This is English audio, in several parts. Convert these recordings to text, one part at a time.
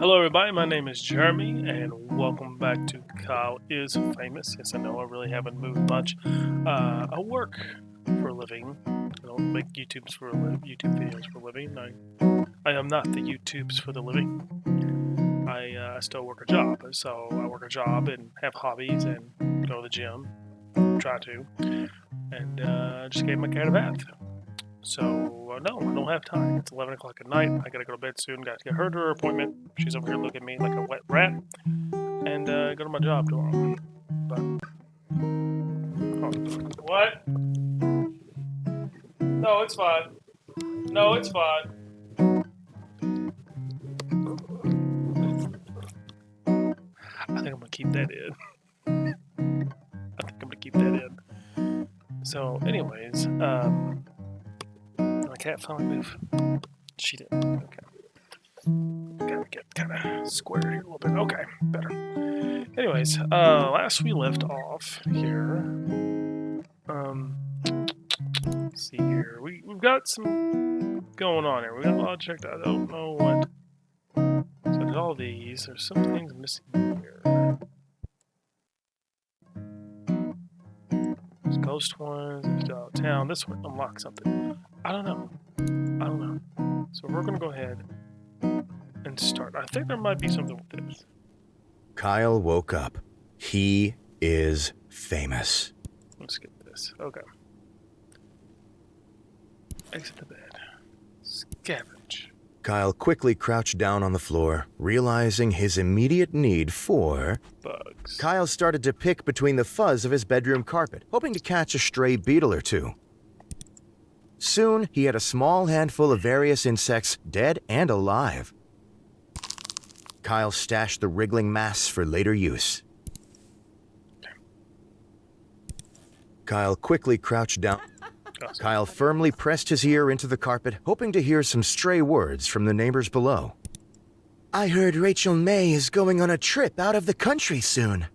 Hello, everybody. My name is Jeremy, and welcome back to Kyle is Famous. Yes, I know I really haven't moved much. I work for a living. I don't make YouTube videos for a living. I am not the YouTubes for the living. I still work a job, so I work a job and have hobbies and go to the gym, try to, and just gave my cat a bath. So, no, I don't have time. It's 11 o'clock at night. I gotta go to bed soon. Gotta get her to her appointment. She's over here looking at me like a wet rat. And go to my job tomorrow. But, what? No, it's fine. No, it's fine. I think I'm gonna keep that in. So, anyways, my cat finally moved. She didn't. Okay. Gotta get kind of square here a little bit. Okay, better. Anyways, last we left off here. Let's see here. We've got some going on here. We got a lot checked out. I don't know what. So there's all these. There's some things missing here. There's ghost ones. There's out of town. This one unlocks something. I don't know. So we're gonna go ahead and start. I think there might be something with this. Kyle woke up. He is famous. Let's get this. Okay. Exit the bed. Scavenge. Kyle quickly crouched down on the floor, realizing his immediate need for Bugs. Kyle started to pick between the fuzz of his bedroom carpet, hoping to catch a stray beetle or two. Soon, he had a small handful of various insects, dead and alive. Kyle stashed the wriggling mass for later use. Kyle quickly crouched down. Kyle firmly pressed his ear into the carpet, hoping to hear some stray words from the neighbors below. I heard Rachel May is going on a trip out of the country soon.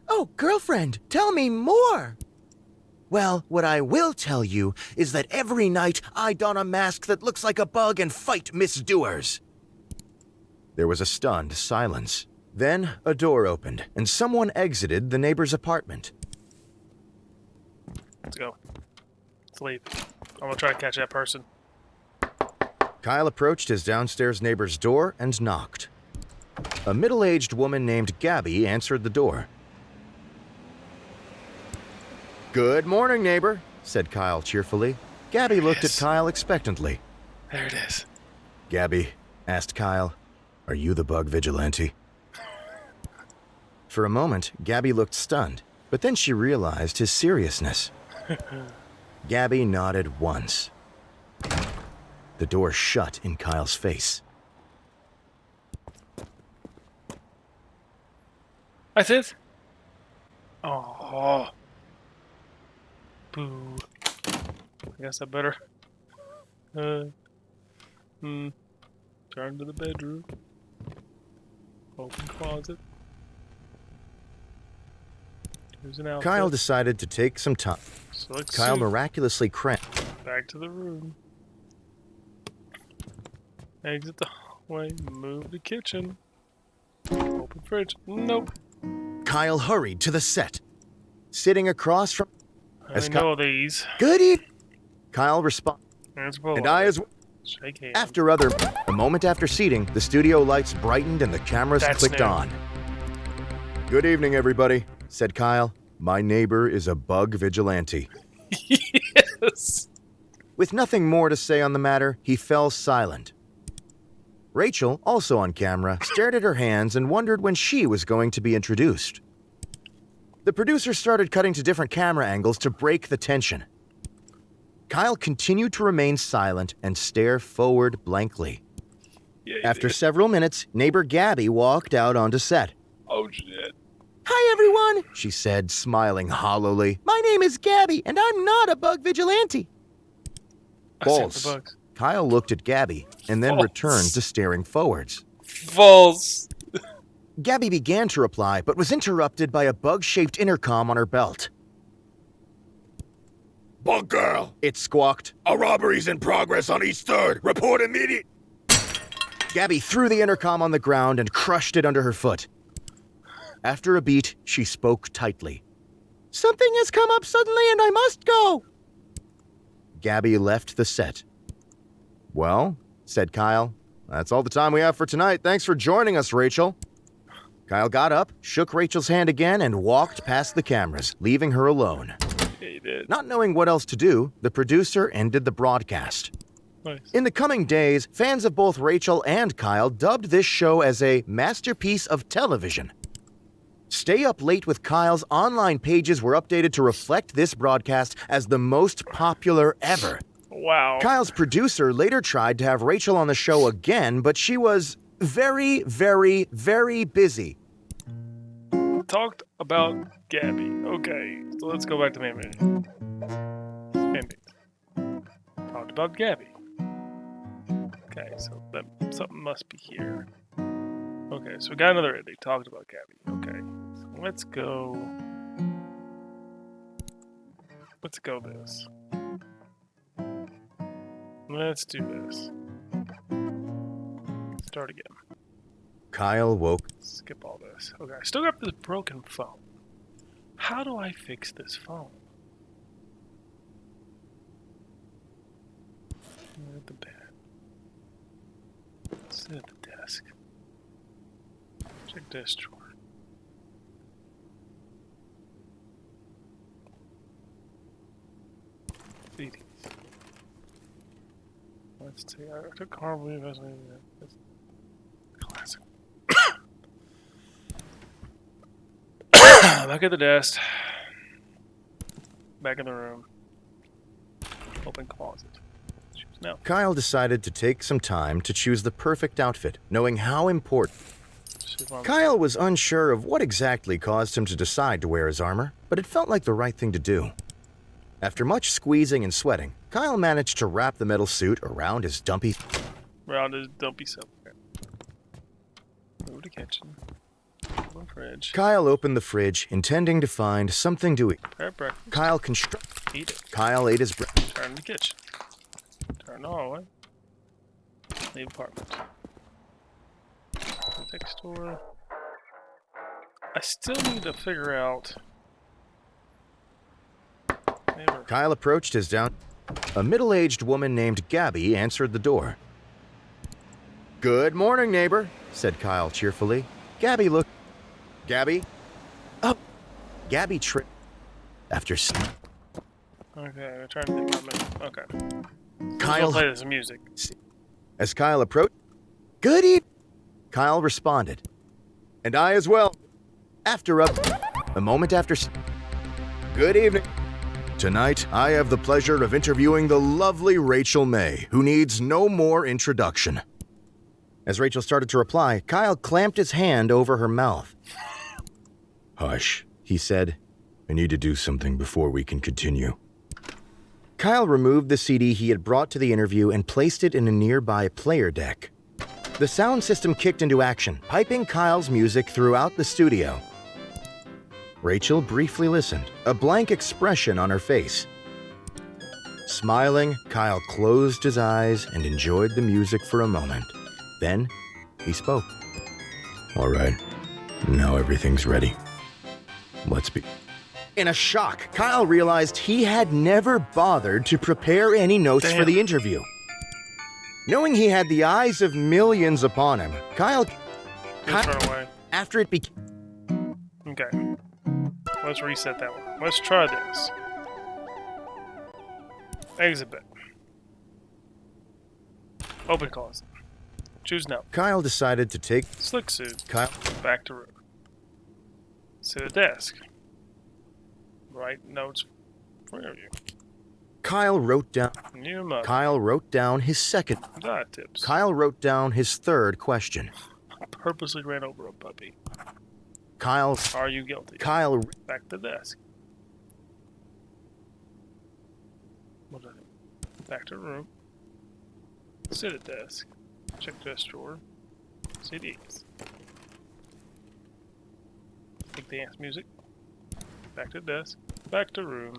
Oh, girlfriend, tell me more. Well, what I will tell you is that every night I don a mask that looks like a bug and fight misdoers. There was a stunned silence. Then a door opened, and someone exited the neighbor's apartment. Let's go. Let's leave. I'm gonna try to catch that person. Kyle approached his downstairs neighbor's door and knocked. A middle-aged woman named Gabby answered the door. Good morning, neighbor, said Kyle cheerfully. Gabby looked at Kyle expectantly. There it is. Gabby, asked Kyle, are you the bug vigilante? For a moment, Gabby looked stunned, but then she realized his seriousness. Gabby nodded once. The door shut in Kyle's face. That's it? Oh. Boo. I guess I better. Turn to the bedroom. Open closet. Here's an outfit. Kyle decided to take some time. Kyle miraculously cramped. Back to the room. Exit the hallway. Move the kitchen. Open fridge. Nope. Kyle hurried to the set. Sitting across from... I know these. Good evening. Kyle responded. And I as well. Shake hands. A moment after seating, the studio lights brightened and the cameras clicked on. Good evening, everybody, said Kyle. My neighbor is a bug vigilante. Yes. With nothing more to say on the matter, he fell silent. Rachel, also on camera, stared at her hands and wondered when she was going to be introduced. The producer started cutting to different camera angles to break the tension. Kyle continued to remain silent and stare forward blankly. After several minutes, neighbor Gabby walked out onto set. Oh, shit. Hi, everyone, she said, smiling hollowly. My name is Gabby, and I'm not a bug vigilante. False. Kyle looked at Gabby and then returned to staring forwards. False. Gabby began to reply, but was interrupted by a bug-shaped intercom on her belt. Bug girl, It squawked. a robbery's in progress on East 3rd. Report immediate. Gabby threw the intercom on the ground and crushed it under her foot. After a beat, she spoke tightly. Something has come up suddenly and I must go. Gabby left the set. Well, said Kyle, that's all the time we have for tonight. Thanks for joining us, Rachel. Kyle got up, shook Rachel's hand again, and walked past the cameras, leaving her alone. Yeah, he did. Not knowing what else to do, the producer ended the broadcast. Nice. In the coming days, fans of both Rachel and Kyle dubbed this show as a masterpiece of television. Stay Up Late with Kyle's online pages were updated to reflect this broadcast as the most popular ever. Wow. Kyle's producer later tried to have Rachel on the show again, but she was very, very, very busy. Talked about Gabby. Okay, so let's go back to main menu. Ending. Talked about Gabby. Okay, so something must be here. Okay, so we got another ending. Talked about Gabby. Okay, so let's go this. Let's do this. Start again. Kyle woke. Skip all this. Okay, I still got this broken phone. How do I fix this phone? At the bed. Sit at the desk. Check this drawer. CDs. Let's see. I took horrible investment. That's classic. Back at the desk. Back in the room. Open closet. Choose now. Kyle decided to take some time to choose the perfect outfit, knowing how important. Kyle was unsure of what exactly caused him to decide to wear his armor, but it felt like the right thing to do. After much squeezing and sweating, Kyle managed to wrap the metal suit around his dumpy self. Move to kitchen. Open fridge. Kyle opened the fridge, intending to find something to eat. Prepare breakfast. Eat it. Kyle ate his breakfast. Turn to the kitchen. Turn the hallway. Leave apartment. Next door. I still need to figure out. Neighbor. Kyle approached his down. A middle-aged woman named Gabby answered the door. Good morning, neighbor, said Kyle cheerfully. Gabby looked. Gabby? Oh! Gabby tripped. After. Okay, I'm trying to think about my. Okay. Kyle. Play this music. As Kyle approached. Good evening. Kyle responded. And I as well. A moment after. Good evening. Tonight, I have the pleasure of interviewing the lovely Rachel May, who needs no more introduction. As Rachel started to reply, Kyle clamped his hand over her mouth. Hush, he said. I need to do something before we can continue. Kyle removed the CD he had brought to the interview and placed it in a nearby player deck. The sound system kicked into action, piping Kyle's music throughout the studio. Rachel briefly listened, a blank expression on her face. Smiling, Kyle closed his eyes and enjoyed the music for a moment. Then, he spoke. All right, now everything's ready. Let's be. In a shock, Kyle realized he had never bothered to prepare any notes for the interview. Knowing he had the eyes of millions upon him, Kyle Run away. After it became. Okay. Let's reset that one. Let's try this. Exit bed. Open closet. Choose now. Kyle decided to take. Slick suit. Kyle. Back to room. Sit at desk. Write notes for interview. Kyle wrote down. New mug. Kyle wrote down his second. Diet tips. Kyle wrote down his third question. Purposely ran over a puppy. Kyle. Are you guilty? Kyle. Back to desk. What did I do? Back to room. Sit at desk. Check desk drawer. CDs. Take dance music. Back to desk. Back to room.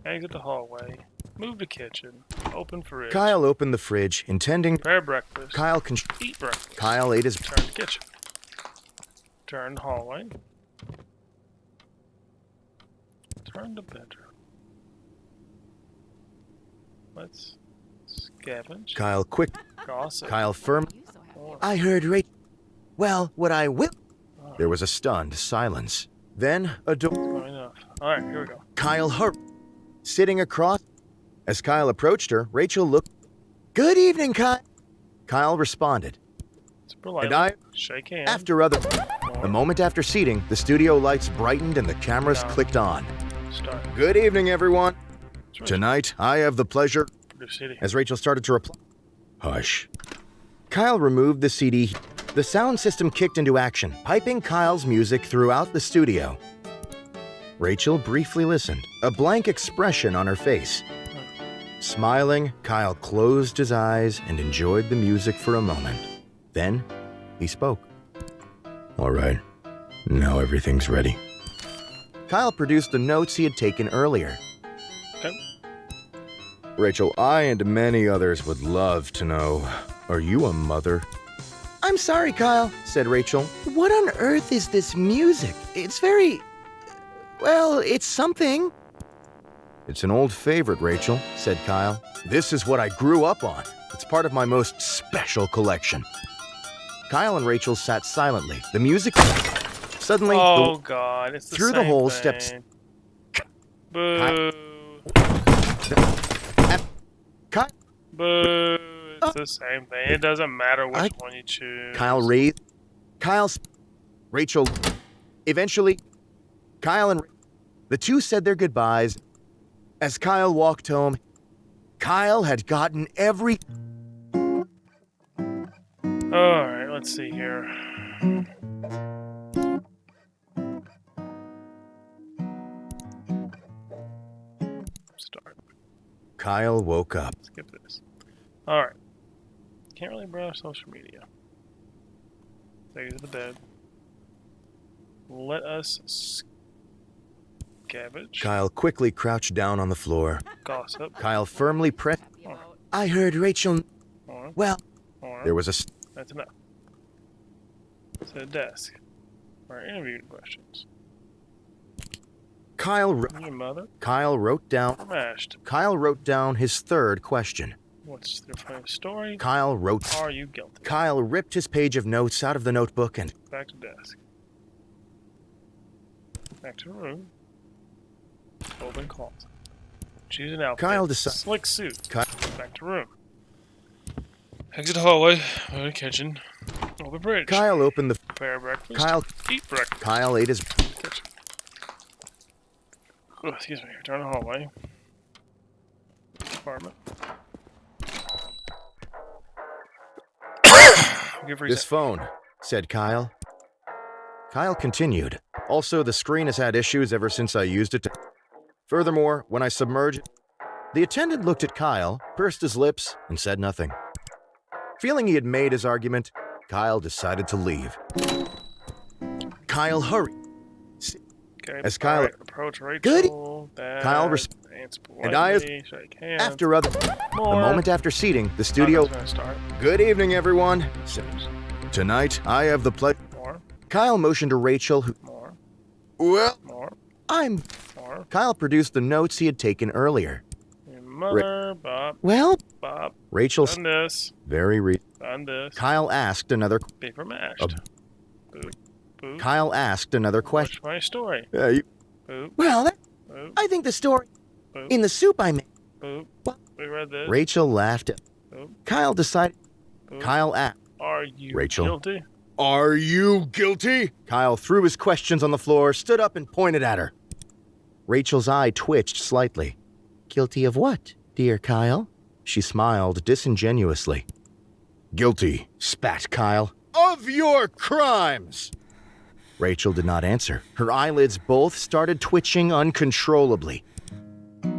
Exit the hallway. Move the kitchen. Open fridge. Kyle opened the fridge, intending... Prepare breakfast. Eat breakfast. Kyle ate his... Turn the kitchen. Turn the hallway. Turn the bedroom. Let's scavenge. Kyle quick... Gossip. Kyle firm... More. I heard Rachel... Well, what I will... There was a stunned silence. Then a door... Good enough. Alright, here we go. Kyle hurried. Sitting across... As Kyle approached her, Rachel looked... Good evening, Kyle. Kyle responded. Super lightly. And I... Shake hands. After other... More. A moment after seating, the studio lights brightened and the cameras Down. clicked on. Start. Good evening, everyone. That's right. Tonight, I have the pleasure... Produce CD. As Rachel started to reply... Hush. Kyle removed the CD. The sound system kicked into action, piping Kyle's music throughout the studio. Rachel briefly listened, a blank expression on her face. Smiling, Kyle closed his eyes and enjoyed the music for a moment. Then, he spoke. All right, now everything's ready. Kyle produced the notes he had taken earlier. Okay. Rachel, I and many others would love to know, are you a mother? I'm sorry, Kyle, said Rachel. What on earth is this music? It's very... Well, it's something. It's an old favorite, Rachel, said Kyle. This is what I grew up on. It's part of my most special collection. Kyle and Rachel sat silently. The music... Suddenly... Oh, God. It's the through same the hole thing. steps... Boo. Kyle... Boo. It's the same thing. It doesn't matter which one you choose. Kyle raised... Rachel... Eventually, Kyle and... The two said their goodbyes. As Kyle walked home, Kyle had gotten every... Alright, let's see here. Start. Kyle woke up. Skip this. Alright. Can't really browse social media. Take it to the bed. Let us scavenge. Kyle quickly crouched down on the floor. Gossip. Kyle firmly pressed... I heard Rachel... More. Well, More. there was a... That's enough. To the desk. For our interview questions. Your mother? Kyle wrote down... Mashed. Kyle wrote down his third question. What's the funny story? Kyle wrote... Are you guilty? Kyle ripped his page of notes out of the notebook and... Back to desk. Back to room. Open closet. Choose an outfit. Kyle decided... Slick suit. Ky- Back to room. Exit hallway. Go to the kitchen. Open fridge. Kyle opened the... Prepare breakfast. Kyle... Eat breakfast. Kyle ate his... Kitchen. Oh, excuse me. Return to hallway. Apartment. Give This phone, said Kyle. Kyle continued. Also, the screen has had issues ever since I used it to... Furthermore, when I submerged... The attendant looked at Kyle, pursed his lips, and said nothing. Feeling he had made his argument, Kyle decided to leave. Kyle hurried. Okay, As Kyle... right, approach Rachel. Good. Kyle and I... shake hands. After other... More. The moment after seating, the studio... Gonna start. Good evening, everyone. Tonight, I have the pleasure... More. Kyle motioned to Rachel, who... More. Well, More. I'm... More. Kyle produced the notes he had taken earlier. Your mother. Bob. Well... Bob. Rachel... Done this. Very Done this. Kyle asked another... Paper mashed. Boop. Boop. Kyle asked another question. What's my story? Boop. Well, Boop. I think the story... Boop. In the soup I made... Boop. What? We read this. Rachel laughed. Boop. Kyle decided... Boop. Kyle asked... Are you Rachel. guilty? Are you guilty? Kyle threw his questions on the floor, stood up and pointed at her. Rachel's eye twitched slightly. Guilty of what, dear Kyle? She smiled disingenuously. Guilty, spat Kyle. Of your crimes! Rachel did not answer. Her eyelids both started twitching uncontrollably.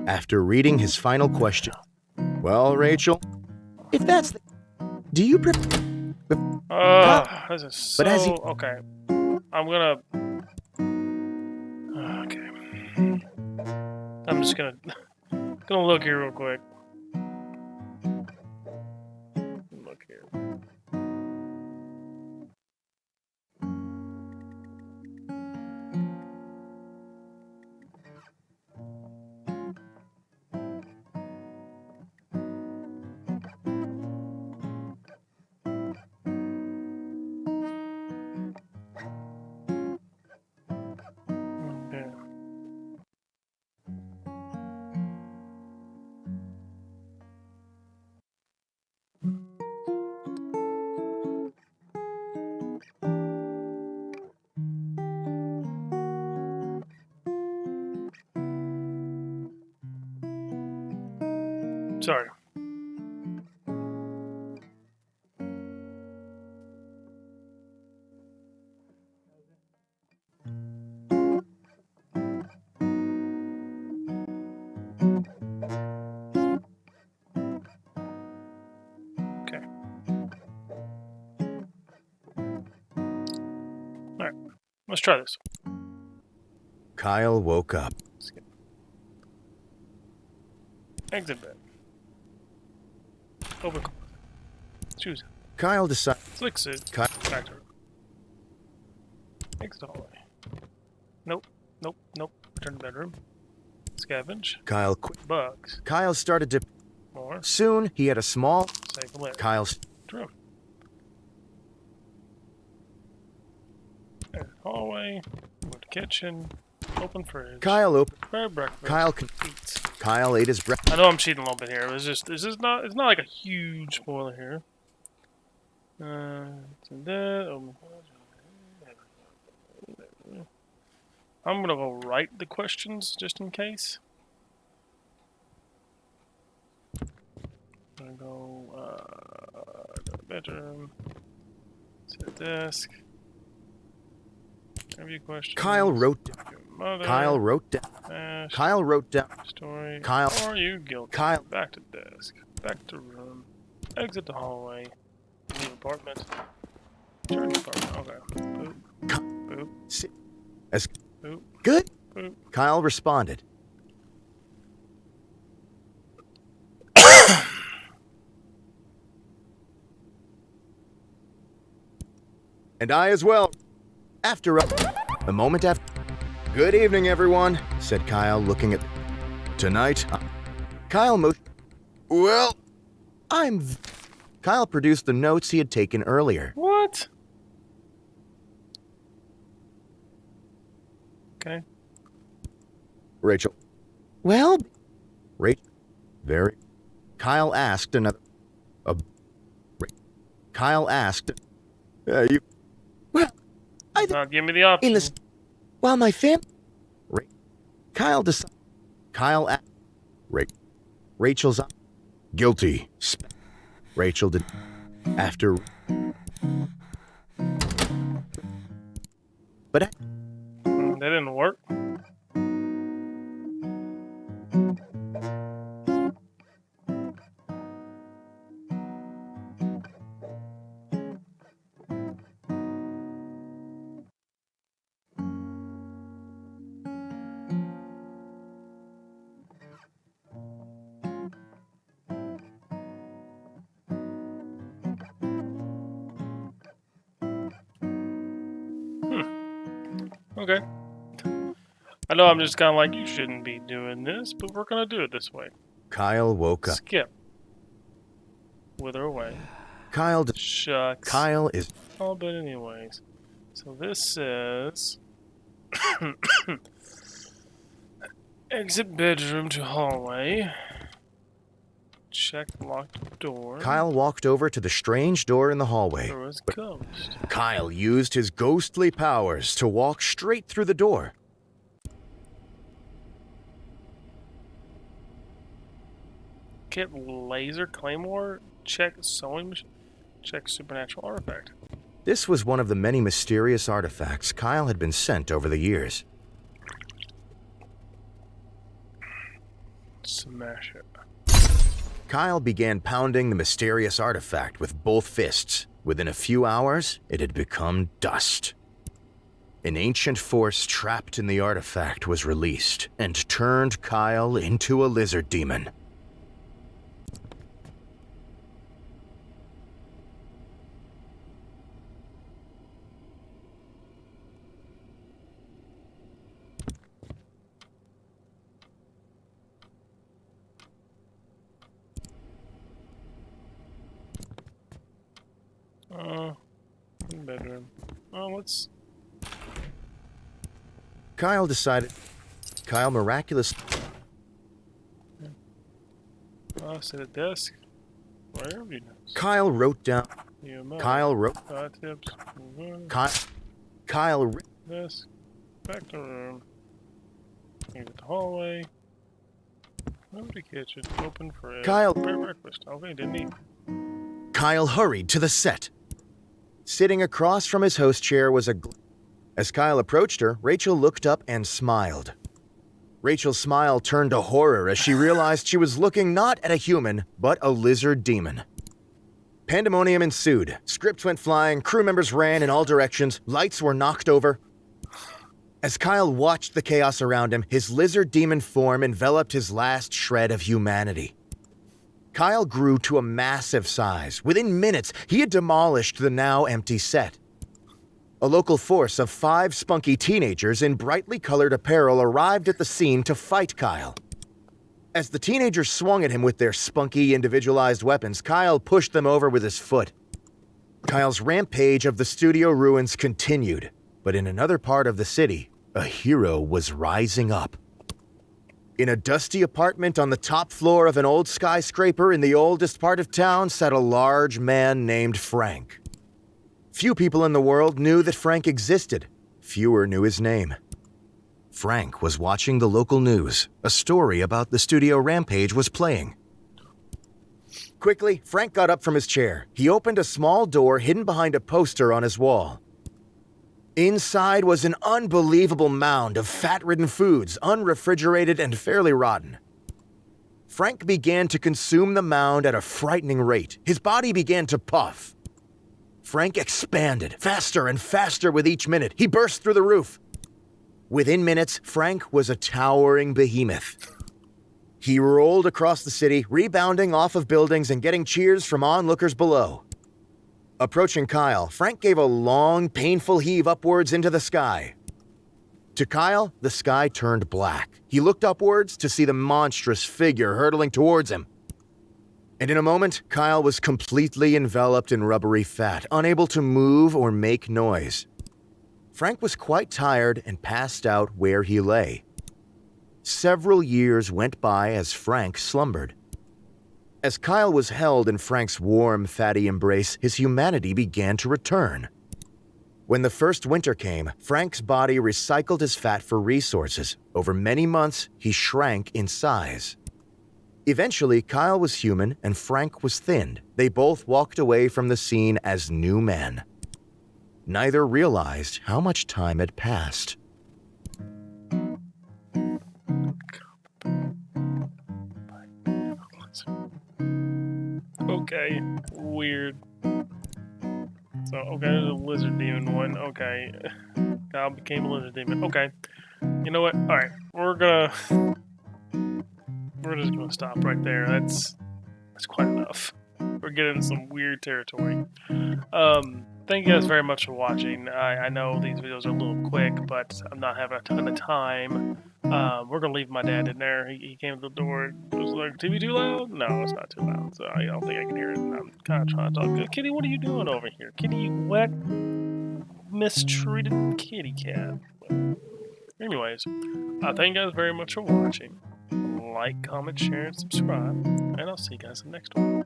After reading his final question, well, Rachel, if that's the... Do you This is so... But as he- Okay. I'm gonna... Okay. I'm just gonna... Gonna look here real quick. Look here. Okay. Sorry. Okay. Alright. Let's try this. Kyle woke up. Skip. Exit bed. Open. Choose. Kyle decided. Flick suit. Ky- Factor. Exit hallway. Nope. Nope. Nope. Return to bedroom. Scavenge. Bugs. Kyle started to. More. Soon he had a small. Save the lid. Kyle's. Room. Hallway. Go to kitchen. Open fridge. Kyle opened. Prepare breakfast. Eats. Eats. Kyle ate his breakfast. I know I'm cheating a little bit here. It's just this is not. It's not like a huge spoiler here. So that. I'm gonna go write the questions just in case. I'm gonna go bedroom. Sit desk. Interview questions. Kyle wrote down. Mother, Kyle wrote down. Ash, Kyle wrote down. story. Kyle. Are you guilty? Kyle. Back to desk. Back to room. Exit the hallway. Leave apartment. Return to apartment. Okay. Boop. Boop. As Boop. good. Boop. Kyle responded. And I as well. After a moment after. Good evening, everyone, said Kyle, looking at. Tonight, Kyle Well, Kyle produced the notes he had taken earlier. What? Okay. Rachel. Well, Rachel. Very. Kyle asked another. Kyle asked. You. Well, Not give me the option. in this. While my fam. Kyle decided. Kyle asked. Rachel's. Guilty. Rachel did. After. But. That didn't work. Okay. I know I'm just kind of like, you shouldn't be doing this, but we're going to do it this way. Kyle woke up. Skip. Wither away. Shucks. Kyle is. Oh, but anyways. So this says... Exit bedroom to hallway. Check locked door. Kyle walked over to the strange door in the hallway. There was ghost. Kyle used his ghostly powers to walk straight through the door. Kit laser claymore. Check sewing machine. Check supernatural artifact. This was one of the many mysterious artifacts Kyle had been sent over the years. Smash it. Kyle began pounding the mysterious artifact with both fists. Within a few hours, it had become dust. An ancient force trapped in the artifact was released and turned Kyle into a lizard demon. Bedroom. Oh, what's... Kyle miraculous. Oh, sit at desk. Wherever you know. Kyle wrote down. Kyle wrote. Tips. Kyle. Desk. Back to room. Here's the hallway. Empty kitchen. Open fridge. Kyle. Prepare breakfast. Okay, didn't eat. Kyle hurried to the set. Sitting across from his host chair was As Kyle approached her, Rachel looked up and smiled. Rachel's smile turned to horror as she realized she was looking not at a human, but a lizard demon. Pandemonium ensued. Scripts went flying, crew members ran in all directions, lights were knocked over. As Kyle watched the chaos around him, his lizard demon form enveloped his last shred of humanity. Kyle grew to a massive size. Within minutes, he had demolished the now empty set. A local force of 5 spunky teenagers in brightly colored apparel arrived at the scene to fight Kyle. As the teenagers swung at him with their spunky, individualized weapons, Kyle pushed them over with his foot. Kyle's rampage of the studio ruins continued, but in another part of the city, a hero was rising up. In a dusty apartment on the top floor of an old skyscraper in the oldest part of town sat a large man named Frank. Few people in the world knew that Frank existed. Fewer knew his name. Frank was watching the local news. A story about the studio rampage was playing. Quickly, Frank got up from his chair. He opened a small door hidden behind a poster on his wall. Inside was an unbelievable mound of fat-ridden foods, unrefrigerated and fairly rotten. Frank began to consume the mound at a frightening rate. His body began to puff. Frank expanded, faster and faster with each minute. He burst through the roof. Within minutes, Frank was a towering behemoth. He rolled across the city, rebounding off of buildings and getting cheers from onlookers below. Approaching Kyle, Frank gave a long, painful heave upwards into the sky. To Kyle, the sky turned black. He looked upwards to see the monstrous figure hurtling towards him. And in a moment, Kyle was completely enveloped in rubbery fat, unable to move or make noise. Frank was quite tired and passed out where he lay. Several years went by as Frank slumbered. As Kyle was held in Frank's warm, fatty embrace, his humanity began to return. When the first winter came, Frank's body recycled his fat for resources. Over many months, he shrank in size. Eventually, Kyle was human and Frank was thinned. They both walked away from the scene as new men. Neither realized how much time had passed. Okay, weird. So, okay, there's a lizard demon one. Okay, Kyle became a lizard demon. Okay, you know what? All right, we're just gonna stop right there. That's quite enough. We're getting some weird territory. Thank you guys very much for watching. I know these videos are a little quick, but I'm not having a ton of time. We're gonna leave my dad in there. He came to the door. It was like, TV too loud? No, it's not too loud. So I don't think I can hear it. I'm kind of trying to talk. Kitty, what are you doing over here? Kitty, you wet, mistreated kitty cat. Anyways, thank you guys very much for watching. Like, comment, share, and subscribe. And I'll see you guys in the next one.